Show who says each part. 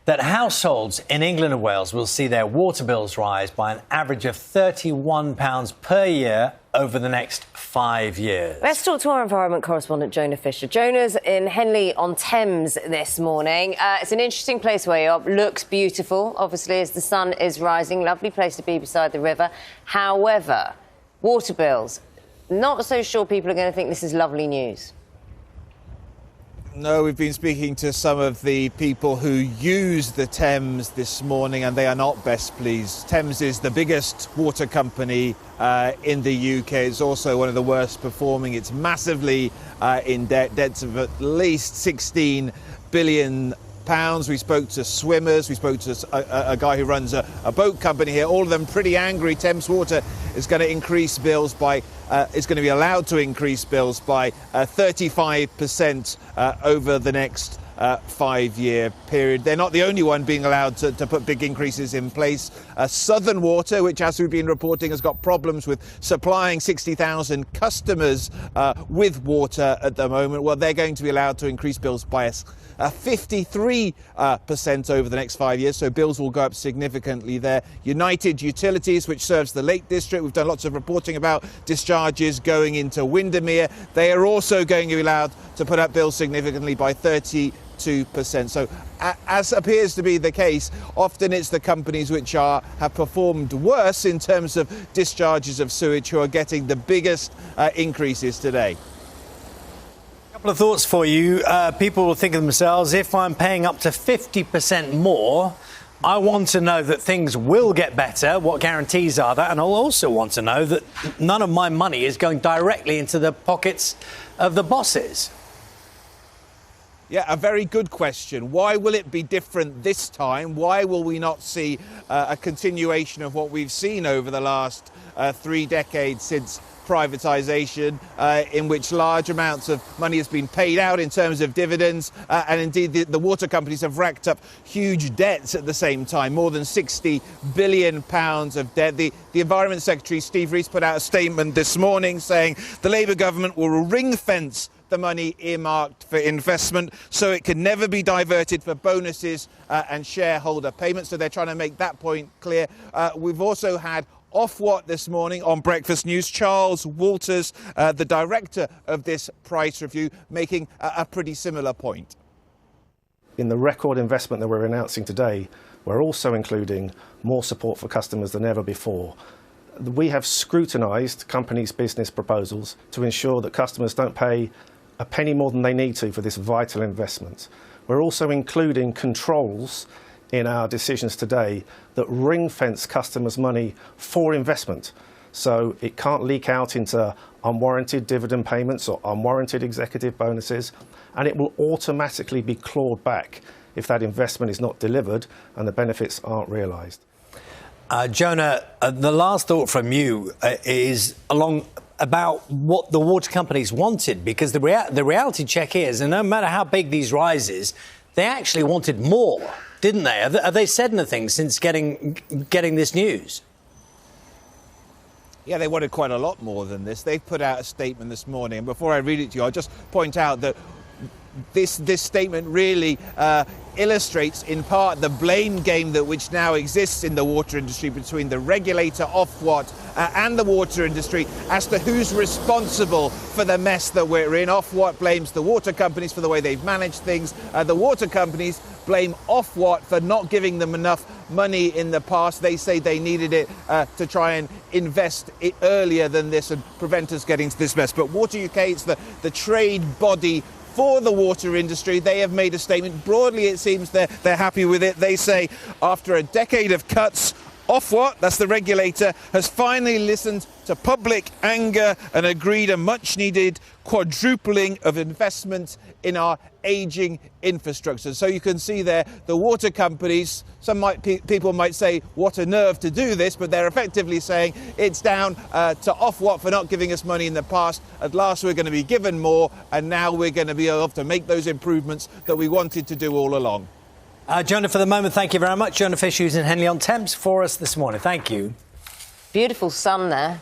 Speaker 1: that households in England and Wales will see their water bills rise by an average of £31 per year over the next 5 years.
Speaker 2: Let's talk to our environment correspondent, Jonah Fisher. Jonah's in Henley-on-Thames this morning. It's an interesting place where you are. Looks beautiful, obviously, as the sun is rising. Lovely place to be beside the river. However, water bills, not so sure people are going to think this is lovely news.
Speaker 3: No, we've been speaking to some of the people who use the Thames this morning, and they are not best pleased. Thames is the biggest water company in the UK. It's also one of the worst performing. It's massively in debts of at least £16 billion. We spoke to swimmers, we spoke to a guy who runs a boat company here, all of them pretty angry. Thames Water is going to increase bills by, is going to be allowed to increase bills by 35% over the next 5-year period. They're not the only one being allowed to put big increases in place. Southern Water, which, as we've been reporting, has got problems with supplying 60,000 customers with water at the moment, well, they're going to be allowed to increase bills by 53% over the next 5 years, so bills will go up significantly there. United Utilities, which serves the Lake District, we've done lots of reporting about discharges going into Windermere. They are also going to be allowed to put up bills significantly by 32%. So, as appears to be the case, often it's the companies which have performed worse in terms of discharges of sewage who are getting the biggest increases today.
Speaker 1: Couple of thoughts for you. People will think of themselves, if I'm paying up to 50% more, I want to know that things will get better. What guarantees are that? And I'll also want to know that none of my money is going directly into the pockets of the bosses.
Speaker 3: Yeah, a very good question. Why will it be different this time? Why will we not see a continuation of what we've seen over the last 3 decades since privatisation, in which large amounts of money has been paid out in terms of dividends, and indeed the water companies have racked up huge debts at the same time, more than £60 billion of debt. The Environment Secretary, Steve Rees, put out a statement this morning saying the Labour government will ring-fence the money earmarked for investment so it can never be diverted for bonuses and shareholder payments. So they're trying to make that point clear. We've also had Ofwat this morning on Breakfast News, Charles Walters, the director of this price review, making a pretty similar point.
Speaker 4: In the record investment that we're announcing today, we're also including more support for customers than ever before. We have scrutinised companies' business proposals to ensure that customers don't pay a penny more than they need to for this vital investment. We're also including controls in our decisions today that ring-fence customers' money for investment, so it can't leak out into unwarranted dividend payments or unwarranted executive bonuses, and it will automatically be clawed back if that investment is not delivered and the benefits aren't realised.
Speaker 1: Jonah, the last thought from you is about what the water companies wanted, because the reality check is, and no matter how big these rises, they actually wanted more, didn't they? Have they said anything since getting this news?
Speaker 3: Yeah, they wanted quite a lot more than this. They've put out a statement this morning, and before I read it to you, I'll just point out that this statement really illustrates in part the blame game which now exists in the water industry between the regulator, Ofwat, and the water industry as to who's responsible for the mess that we're in. Ofwat blames the water companies for the way they've managed things. The water companies blame Ofwat for not giving them enough money in the past. They say they needed it to try and invest it earlier than this and prevent us getting to this mess. But Water UK, it's the trade body for the water industry. They have made a statement. Broadly, it seems they're happy with it. They say after a decade of cuts, Ofwat, that's the regulator, has finally listened to public anger and agreed a much-needed quadrupling of investment in our ageing infrastructure. So you can see there, the water companies, people might say, what a nerve to do this, but they're effectively saying it's down to Ofwat for not giving us money in the past. At last we're going to be given more, and now we're going to be able to make those improvements that we wanted to do all along.
Speaker 1: Jonah, for the moment, thank you very much. Jonah Fisher, who's in Henley-on-Thames for us this morning. Thank you.
Speaker 2: Beautiful sun there.